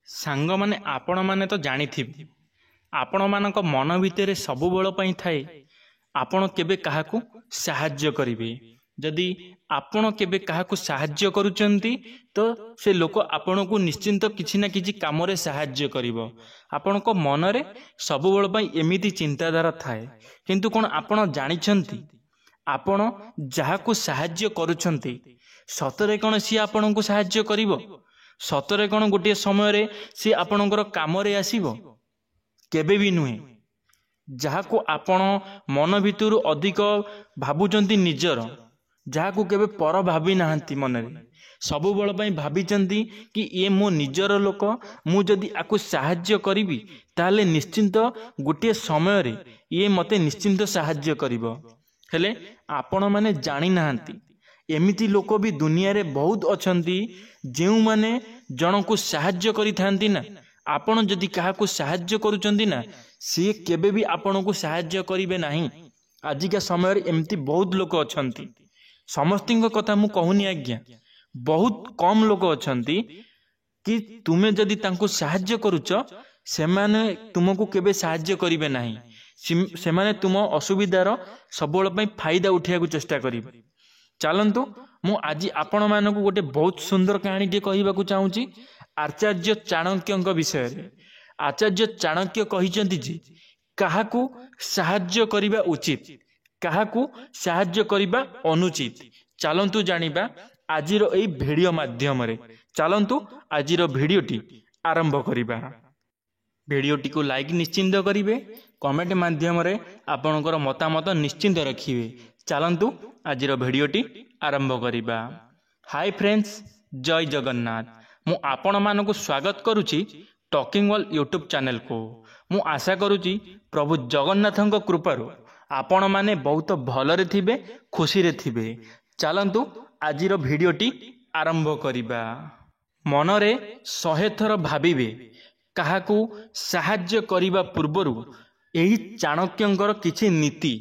सांग माने आपण माने तो जानिथिबे आपण मानक मन भितर सबुबेल पई थाए आपण केबे काहाकू साहाय्य करिवे। जदि आपण केबे काहाकू साहाय्य करूचंती तो से लोक आपण को निश्चिंत किछि ना किछि काम रे साहाय्य करिवो। आपण को मन रे सबुबेल पई एमिति चिंताधारा थाए किंतु कोन आपण जानिछंती आपण जाहाकू साहाय्य करूचंती सतरे कोन सी आपण को साहाय्य करिवो? सतरे कोन गोटे समय रे सी आपणकर काम रे आसीबो? केबे भी नुहे। जहाकू आपण मन भितर अधिक भाबुचंती निजर, जहाकू केबे पर भाबी नाहंती मन रे सबु बेल पई भाबिचंती कि ये मो निजर लोक, मु जदि आकू साहाय्य करिवि ताले निश्चिंत गोटे समय रे ये मते निश्चिंत साहाय्य करिवो। हेले आपण माने जानि नाहंती एमिति लोक भी दुनिया रे बहुत अछंती जेउ माने जन को साहाय्य करि थांती ना। आपण जदि काहाकू साहाय्य करूचंती ना सी केबे भी आपण को साहाय्य करिवे नाही। आजिका समय रे एमिति बहुत लोक अछंती। समस्तिंक कथा मु कहूनी आज्ञा, बहुत कम लोक अछंती कि तुमे जदि तांको साहाय्य करूच सेमाने तुमको केबे साहाय्य करिवे नाही। सेमाने तुम असुविधार सबुबेल पई फायदा उठिया को चेष्टा करिवे। चलंतु मु आज आपण मानकु गोटे बहुत सुंदर कहानी टे कहिबाकू चाहूची आचार्य चाणक्य विषय रे। आचार्य चाणक्य कहिचंती जे काहाकू साहाय्य करिबा उचित, काहाकू साहाय्य करिबा अनुचित। चलंतु जानिबा आजिर एई वीडियो माध्यम रे। चलंतु आजिर वीडियोटी आरंभ करिबा। वीडियोटी को लाइक निश्चिंत करिवे, कमेंट माध्यम रे आपणकर मतामत निश्चिंत रखिवे। चलंतु आजिर वीडियोटी आरंभ करिबा। हाय फ्रेंड्स, जय जगन्नाथ। मु आपण मानकु स्वागत करूची टॉकिंग वर्ल्ड यूट्यूब चैनल को। मु आशा करूची प्रभु जगन्नाथंक कृपारु आपण माने बहुत भलरे थिबे, खुशी रे थिबे। चलंतु आजिर वीडियोटी आरंभ करिबा। मनरे 100 थर भाबिबे काहाकू साहाय्य करिबा पूर्वरु एही चाणक्यंकर किछि नीति।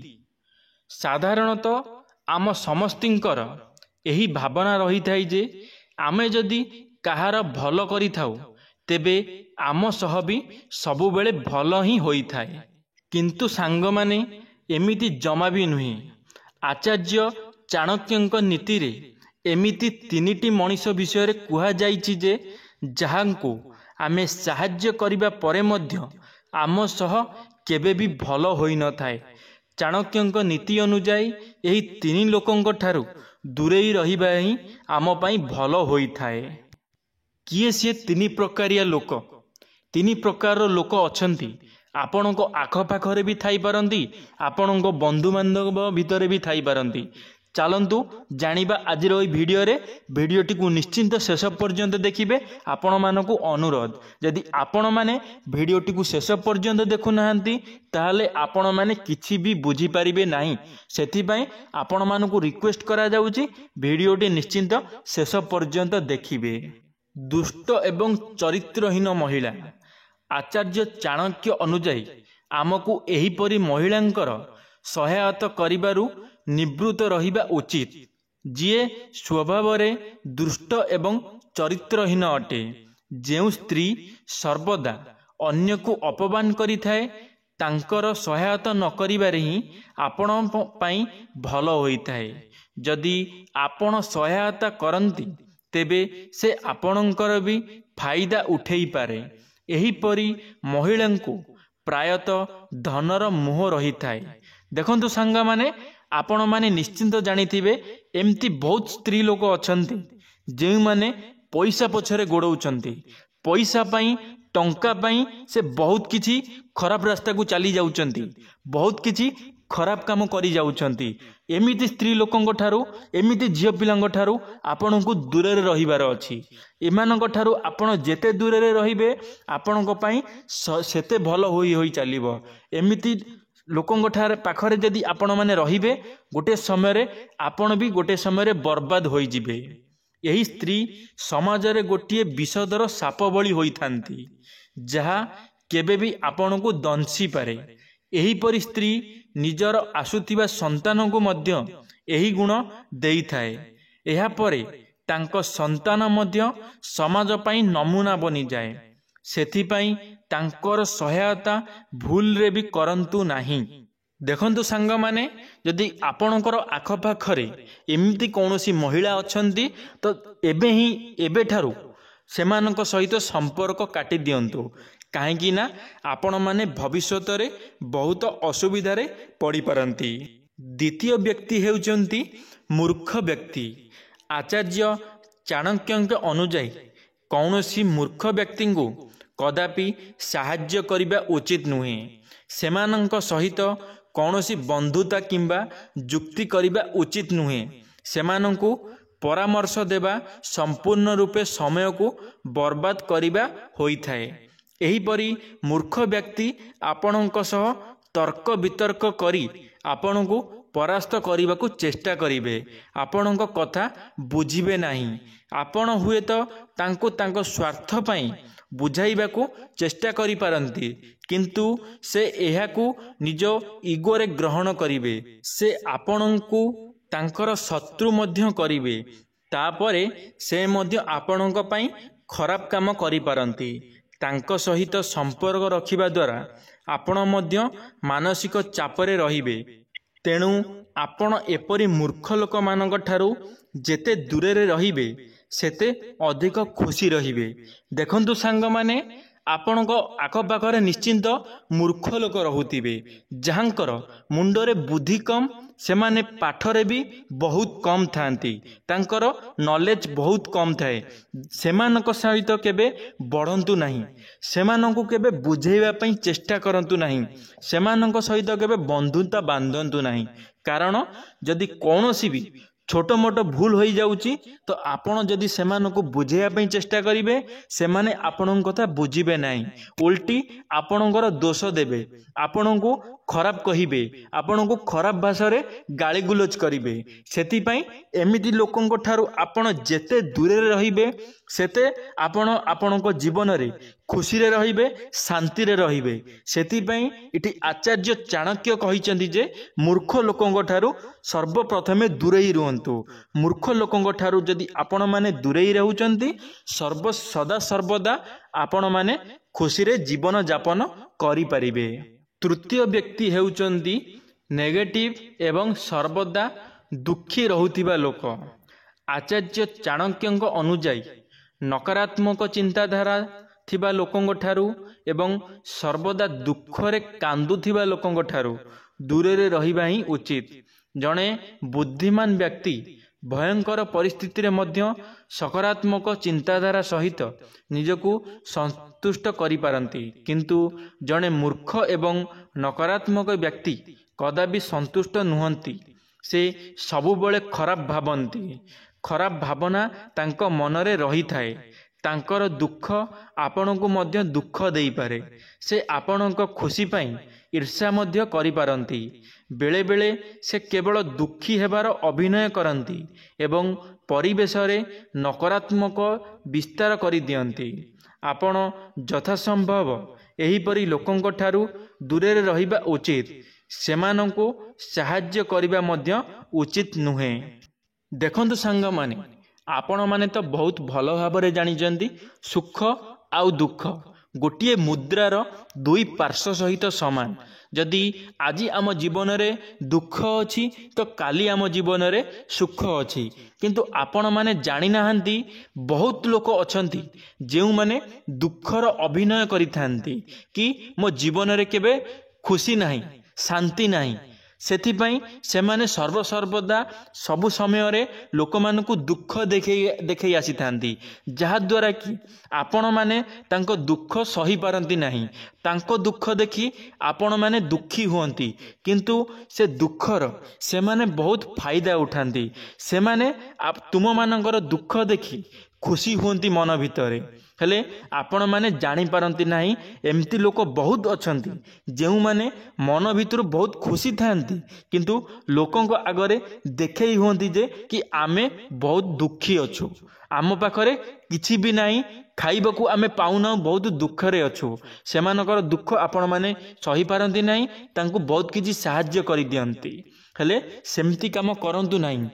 साधारणतः आम समस्तिंकर एही भावना रही थाई जे आमे जदि काहार भल करि थाउ तेबे आम सह भी सबु बेले भल ही होई थाए। किंतु सांग माने एमिति जमा भी नुहे। आचार्य चाणक्यंक नीति रे एमिति तीनिटी मनीष विषय रे कुहा जाईछि जे जहांको आमे साहाय्य करिबा परे मध्य आम सह केबे भी भल होई न थाए। चाणक्यंक नीति अनुजाई एही तीनी लोकंक ठारू दूरेई रहिबा ही आम पई भल होई थाए। किए से तीनी प्रकारिया लोक? तीनी प्रकार लोक अछंती। आपणको आखपाखरे भी थाई पारंती, आपणको बंधु बांधव भितरे भी थाई पारंती। चलंतु जानिबा आजिर ओई वीडियो रे। वीडियोटी को निश्चिंत शेष पर्यंत देखिबे। आपण मानकु अनुरोध, यदि आपण माने वीडियोटी को शेष पर्यंत देखु नाहंती ताहाले आपण माने किछि भी बुझी पारिबे नाही। सेथि पई आपण मानकु रिक्वेस्ट करा जाउची वीडियोटी निश्चिंत शेष पर्यंत देखिबे। दुष्ट एवं चरित्रहीन महिला। आचार्य चाणक्य अनुजाई आमको एही परी महिलांकर सहायता करिबारु निवृत्त रहिबा उचित, जिए स्वभाव रे दुष्ट एवं चरित्रहीन अटे। जेउ स्त्री सर्वदा अन्य को अपमान करि थाए तांकर सहायता न करिबारे ही आपण पई भल होई थाए। जदि आपण सहायता करंती तेबे से आपणकर भी फायदा उठेई पारे। एही परी महिलांको प्रायतः धनर मोह रही थाए। देखंतु सांगा माने आपण माने निश्चिंत जानिथिबे एमती बहुत स्त्री लोक अछंती जेउ माने पैसा पछरे गोड़ौचंती। पैसा पई, टंका पई से बहुत किछि खराब रास्ता को चली जाउचंती, बहुत किछि खराब काम करी जाउचंती। एमिति स्त्री लोकंक ठारू, एमिति झियो पिलांक ठारू आपणको दूर रे रहिबार अछि। एमानक ठारू आपण जेते दूर रे रहिबे आपणको पई सेते भल होई होई चलिबो। एमिति लोकंक ठार पाखरे जदि आपण माने रहिबे गोटे समय रे आपण भी गोटे समय रे बर्बाद होई जिबे। यही स्त्री समाज रे गोटिए विषदर साप बळी होई थांती जहा केबे भी आपण को दंसी पारे। एही परि स्त्री निजर आसुथिबा संतान को मध्य एही गुण देई थाए। एहा परे तांको संतान मध्य समाज पई नमूना बनी जाए। ସେଥିପାଇଁ ତାଙ୍କର ସହାୟତା ଭୁଲରେ ବି କରନ୍ତୁ ନାହିଁ। ଦେଖନ୍ତୁ ସାଙ୍ଗମାନେ, ଯଦି ଆପଣଙ୍କର ଆଖପାଖରେ ଏମିତି କୌଣସି ମହିଳା ଅଛନ୍ତି ତ ଏବେଠାରୁ ସେମାନଙ୍କ ସହିତ ସମ୍ପର୍କ କାଟି ଦିଅନ୍ତୁ। କାହିଁକି ନା ଆପଣମାନେ ଭବିଷ୍ୟତରେ ବହୁତ ଅସୁବିଧାରେ ପଡ଼ିପାରନ୍ତି। ଦ୍ୱିତୀୟ ବ୍ୟକ୍ତି ହେଉଛନ୍ତି ମୂର୍ଖ ବ୍ୟକ୍ତି। ଆଚାର୍ଯ୍ୟ ଚାଣକ୍ୟଙ୍କ ଅନୁଯାୟୀ କୌଣସି ମୂର୍ଖ ବ୍ୟକ୍ତିଙ୍କୁ କଦାପି ସାହାଯ୍ୟ କରିବା ଉଚିତ ନୁହେଁ। ସେମାନଙ୍କ ସହିତ କୌଣସି ବନ୍ଧୁତା କିମ୍ବା ଯୁକ୍ତି କରିବା ଉଚିତ ନୁହେଁ। ସେମାନଙ୍କୁ ପରାମର୍ଶ ଦେବା ସମ୍ପୂର୍ଣ୍ଣ ରୂପେ ସମୟକୁ ବର୍ବାଦ କରିବା ହୋଇଥାଏ। ଏହିପରି ମୂର୍ଖ ବ୍ୟକ୍ତି ଆପଣଙ୍କ ସହ ତର୍କ ବିତର୍କ କରି ଆପଣଙ୍କୁ ପରାସ୍ତ କରିବାକୁ ଚେଷ୍ଟା କରିବେ। ଆପଣଙ୍କ କଥା ବୁଝିବେ ନାହିଁ। ଆପଣ ହୁଏତ ତାଙ୍କୁ ତାଙ୍କ ସ୍ୱାର୍ଥ ପାଇଁ ବୁଝାଇବାକୁ ଚେଷ୍ଟା କରିପାରନ୍ତି, କିନ୍ତୁ ସେ ଏହାକୁ ନିଜ ଇଗୋରେ ଗ୍ରହଣ କରିବେ। ସେ ଆପଣଙ୍କୁ ତାଙ୍କର ଶତ୍ରୁ ମଧ୍ୟ କରିବେ। ତାପରେ ସେ ମଧ୍ୟ ଆପଣଙ୍କ ପାଇଁ ଖରାପ କାମ କରିପାରନ୍ତି। ତାଙ୍କ ସହିତ ସମ୍ପର୍କ ରଖିବା ଦ୍ୱାରା ଆପଣ ମଧ୍ୟ ମାନସିକ ଚାପରେ ରହିବେ। ତେଣୁ ଆପଣ ଏପରି ମୂର୍ଖ ଲୋକମାନଙ୍କ ଠାରୁ ଯେତେ ଦୂରରେ ରହିବେ ସେତେ ଅଧିକ ଖୁସି ରହିବେ। ଦେଖନ୍ତୁ ସାଙ୍ଗମାନେ, ଆପଣଙ୍କ ଆଖପାଖରେ ନିଶ୍ଚିନ୍ତ ମୂର୍ଖ ଲୋକ ରହୁଥିବେ, ଯାହାଙ୍କର ମୁଣ୍ଡରେ ବୁଦ୍ଧି କମ୍। ସେମାନେ ପାଠରେ ବି ବହୁତ କମ୍ ଥାନ୍ତି, ତାଙ୍କର ନଲେଜ ବହୁତ କମ୍ ଥାଏ। ସେମାନଙ୍କ ସହିତ କେବେ ବଢ଼ନ୍ତୁ ନାହିଁ। ସେମାନଙ୍କୁ କେବେ ବୁଝେଇବା ପାଇଁ ଚେଷ୍ଟା କରନ୍ତୁ ନାହିଁ। ସେମାନଙ୍କ ସହିତ କେବେ ବନ୍ଧୁତା ବାନ୍ଧନ୍ତୁ ନାହିଁ। କାରଣ ଯଦି କୌଣସି ବି ଛୋଟ ମୋଟ ଭୁଲ ହୋଇଯାଉଛି ତ ଆପଣ ଯଦି ସେମାନଙ୍କୁ ବୁଝେଇବା ପାଇଁ ଚେଷ୍ଟା କରିବେ, ସେମାନେ ଆପଣଙ୍କ କଥା ବୁଝିବେ ନାହିଁ। ଓଲଟି ଆପଣଙ୍କର ଦୋଷ ଦେବେ, ଆପଣଙ୍କୁ ଖରାପ କହିବେ, ଆପଣଙ୍କୁ ଖରାପ ଭାଷାରେ ଗାଳିଗୁଲଜ କରିବେ। ସେଥିପାଇଁ ଏମିତି ଲୋକଙ୍କ ଠାରୁ ଆପଣ ଯେତେ ଦୂରରେ ରହିବେ ସେତେ ଆପଣ ଆପଣଙ୍କ ଜୀବନରେ ଖୁସିରେ ରହିବେ, ଶାନ୍ତିରେ ରହିବେ। ସେଥିପାଇଁ ଏଠି ଆଚାର୍ଯ୍ୟ ଚାଣକ୍ୟ କହିଛନ୍ତି ଯେ ମୂର୍ଖ ଲୋକଙ୍କ ଠାରୁ ସର୍ବପ୍ରଥମେ ଦୂରେଇ ରୁହନ୍ତୁ। ମୂର୍ଖ ଲୋକଙ୍କ ଠାରୁ ଯଦି ଆପଣମାନେ ଦୂରେଇ ରହୁଛନ୍ତି, ସଦା ସର୍ବଦା ଆପଣମାନେ ଖୁସିରେ ଜୀବନ ଯାପନ କରିପାରିବେ। ତୃତୀୟ ବ୍ୟକ୍ତି ହେଉଛନ୍ତି ନେଗେଟିଭ ଏବଂ ସର୍ବଦା ଦୁଃଖୀ ରହୁଥିବା ଲୋକ। ଆଚାର୍ଯ୍ୟ ଚାଣକ୍ୟଙ୍କ ଅନୁଯାୟୀ ନକାରାତ୍ମକ ଚିନ୍ତାଧାରା ଥିବା ଲୋକଙ୍କ ଠାରୁ ଏବଂ ସର୍ବଦା ଦୁଃଖରେ କାନ୍ଦୁଥିବା ଲୋକଙ୍କ ଠାରୁ ଦୂରରେ ରହିବା ହିଁ ଉଚିତ। ଜଣେ ବୁଦ୍ଧିମାନ ବ୍ୟକ୍ତି ଭୟଙ୍କର ପରିସ୍ଥିତିରେ ମଧ୍ୟ ସକାରାତ୍ମକ ଚିନ୍ତାଧାରା ସହିତ ନିଜକୁ ସନ୍ତୁଷ୍ଟ କରିପାରନ୍ତି, କିନ୍ତୁ ଜଣେ ମୂର୍ଖ ଏବଂ ନକାରାତ୍ମକ ବ୍ୟକ୍ତି କଦାପି ସନ୍ତୁଷ୍ଟ ନୁହନ୍ତି। ସେ ସବୁବେଳେ ଖରାପ ଭାବନ୍ତି। ଖରାପ ଭାବନା ତାଙ୍କ ମନରେ ରହିଥାଏ। ତାଙ୍କର ଦୁଃଖ ଆପଣଙ୍କୁ ମଧ୍ୟ ଦୁଃଖ ଦେଇପାରେ। ସେ ଆପଣଙ୍କ ଖୁସି ପାଇଁ ଈର୍ଷା ମଧ୍ୟ କରିପାରନ୍ତି। ବେଳେବେଳେ ସେ କେବଳ ଦୁଃଖୀ ହେବାର ଅଭିନୟ କରନ୍ତି ଏବଂ ପରିବେଶରେ ନକାରାତ୍ମକ ବିସ୍ତାର କରିଦିଅନ୍ତି। ଆପଣ ଯଥାସମ୍ଭବ ଏହିପରି ଲୋକଙ୍କ ଠାରୁ ଦୂରରେ ରହିବା ଉଚିତ। ସେମାନଙ୍କୁ ସାହାଯ୍ୟ କରିବା ମଧ୍ୟ ଉଚିତ ନୁହେଁ। ଦେଖନ୍ତୁ ସାଙ୍ଗମାନେ, ଆପଣମାନେ ତ ବହୁତ ଭଲ ଭାବରେ ଜାଣିଛନ୍ତି ସୁଖ ଆଉ ଦୁଃଖ ଗୋଟିଏ ମୁଦ୍ରାର ଦୁଇ ପାର୍ଶ୍ୱ ସହିତ ସମାନ। ଯଦି ଆଜି ଆମ ଜୀବନରେ ଦୁଃଖ ଅଛି ତ କାଲି ଆମ ଜୀବନରେ ସୁଖ ଅଛି। କିନ୍ତୁ ଆପଣମାନେ ଜାଣିନାହାନ୍ତି, ବହୁତ ଲୋକ ଅଛନ୍ତି ଯେଉଁମାନେ ଦୁଃଖର ଅଭିନୟ କରିଥାନ୍ତି କି ମୋ ଜୀବନରେ କେବେ ଖୁସି ନାହିଁ, ଶାନ୍ତି ନାହିଁ। ସେଥିପାଇଁ ସେମାନେ ସର୍ବଦା ସବୁ ସମୟରେ ଲୋକମାନଙ୍କୁ ଦୁଃଖ ଦେଖେଇ ଆସିଥାନ୍ତି, ଯାହାଦ୍ୱାରା କି ଆପଣମାନେ ତାଙ୍କ ଦୁଃଖ ସହିପାରନ୍ତି ନାହିଁ। ତାଙ୍କ ଦୁଃଖ ଦେଖି ଆପଣମାନେ ଦୁଃଖୀ ହୁଅନ୍ତି, କିନ୍ତୁ ସେ ଦୁଃଖର ସେମାନେ ବହୁତ ଫାଇଦା ଉଠାନ୍ତି। ସେମାନେ ତୁମମାନଙ୍କର ଦୁଃଖ ଦେଖି ଖୁସି ହୁଅନ୍ତି ମନ ଭିତରେ, ହେଲେ ଆପଣମାନେ ଜାଣିପାରନ୍ତି ନାହିଁ। ଏମିତି ଲୋକ ବହୁତ ଅଛନ୍ତି ଯେଉଁମାନେ ମନ ଭିତରୁ ବହୁତ ଖୁସି ଥାଆନ୍ତି, କିନ୍ତୁ ଲୋକଙ୍କ ଆଗରେ ଦେଖେଇ ହୁଅନ୍ତି ଯେ କି ଆମେ ବହୁତ ଦୁଃଖୀ ଅଛୁ, ଆମ ପାଖରେ କିଛି ବି ନାହିଁ, ଖାଇବାକୁ ଆମେ ପାଉନାହୁଁ, ବହୁତ ଦୁଃଖରେ ଅଛୁ। ସେମାନଙ୍କର ଦୁଃଖ ଆପଣମାନେ ସହିପାରନ୍ତି ନାହିଁ, ତାଙ୍କୁ ବହୁତ କିଛି ସାହାଯ୍ୟ କରିଦିଅନ୍ତି। ହେଲେ ସେମିତି କାମ କରନ୍ତୁ ନାହିଁ।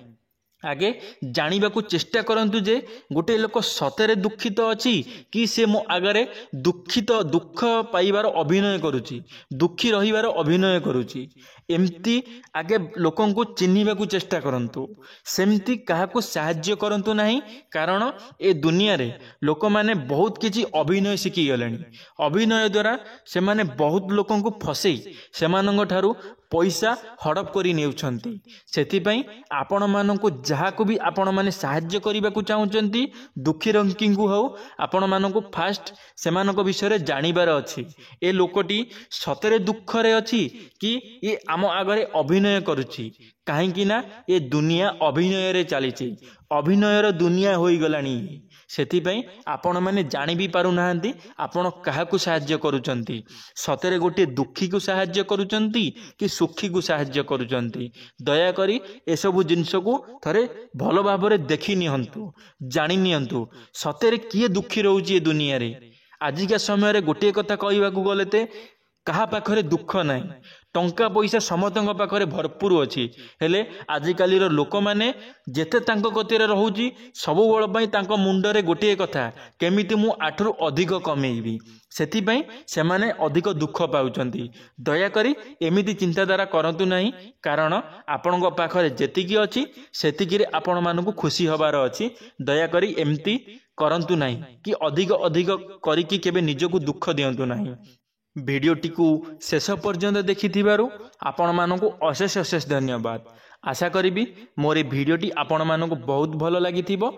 आगे जानिबा को चेष्टा करंतु जे गोटे लोक सतरे दुखित अच्छी कि से मो आगरे दुख पाइबार अभिनय करुची, दुखी रहिबार अभिनय करुची। एमती आगे लोकन को चिन्हिबा को चेष्टा करंतु, सेमती काहाको साहाय्य करंतु नहीं। कारण ए दुनिया रे लोक माने बहुत किछि अभिनय शिखी गलेनी। अभिनय द्वारा से माने बहुत लोकन को फसई सेमानंग ठारू पैसा हड़प करी नेउछंती। सेथिपई आपण माननकु जहाको भी आपण माने साहाय्य करिबा को चाहुचंती, दुखी रंकिंग को हो आपण माननकु फास्ट सेमानक विषय रे जानिबार अछि। ए लोकटी सतरे दुख रे अछि कि ए आम आगरे अभिनय करुछि। काहेकि ना ए दुनिया अभिनय रे चलीछि, अभिनयर दुनिया होई गलानी। सेथिपई आपण माने जानि भी पारु नाहंती आपण काहाकु साहाय्य करूचंती। सतरे गोटे दुखी को साहाय्य करूचंती कि सुखी को साहाय्य करूचंती। दया करी एसबु जिनस को थरे भल भाबरे देखि नियंतु, जानि नियंतु सतरे किए दुखी रहउची ए दुनिया रे। आजिका समय रे गोटे कथा कहबाकू गले ते कहा पाखरे दुख नाही, टंका पैसा समतंग पाखरे भरपूर अछि। हेले आजिकालीर लोक माने जेते तांको गतिरे रहउची सबु बळ पई तांको मुंडरे गोटे कथा केमिति मु आठरु अधिक कमेइबी। सेथिपई सेमाने अधिक दुख पाउचंती। दया करी एमिति चिंताधारा करंतु नाही। कारण आपणको पाखरे जेतिकी अछि सेतिकी रे आपण मानकु खुशी हबार अछि। दया करी एमिति करंतु नाही कि अधिक अधिक करिकि केबे निजको दुख दियंतु नाही। भिडियोटी को शेष पर्यंत देखिथिबारु आपण मानकु अशेष अशेष धन्यवाद। आशा करिबी मोर भिडियोटी आपण मानकु बहुत भलो लागिथिबो।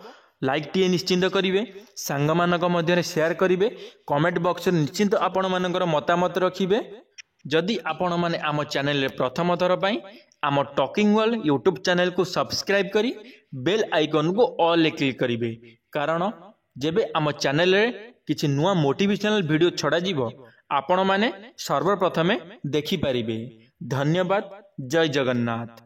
लाइक टी निश्चिंत करिवे, सांग मानक मध्यरे शेयर करिवे, कमेंट बॉक्स रे निश्चिंत आपण मानकर मतामत रखिवे। जदि आपण माने आम चैनल रे प्रथम थर पई आम टॉकिंग वर्ल्ड यूट्यूब चैनल को सब्सक्राइब करी बेल आइकन को ऑल ले क्लिक करिवे। कारण जेबे आम चैनल रे किछि नुवा मोटिवेशनल वीडियो छडा जीवो आपण माने सर्वप्रथमे देखि पारिबे। धन्यवाद। जय जगन्नाथ।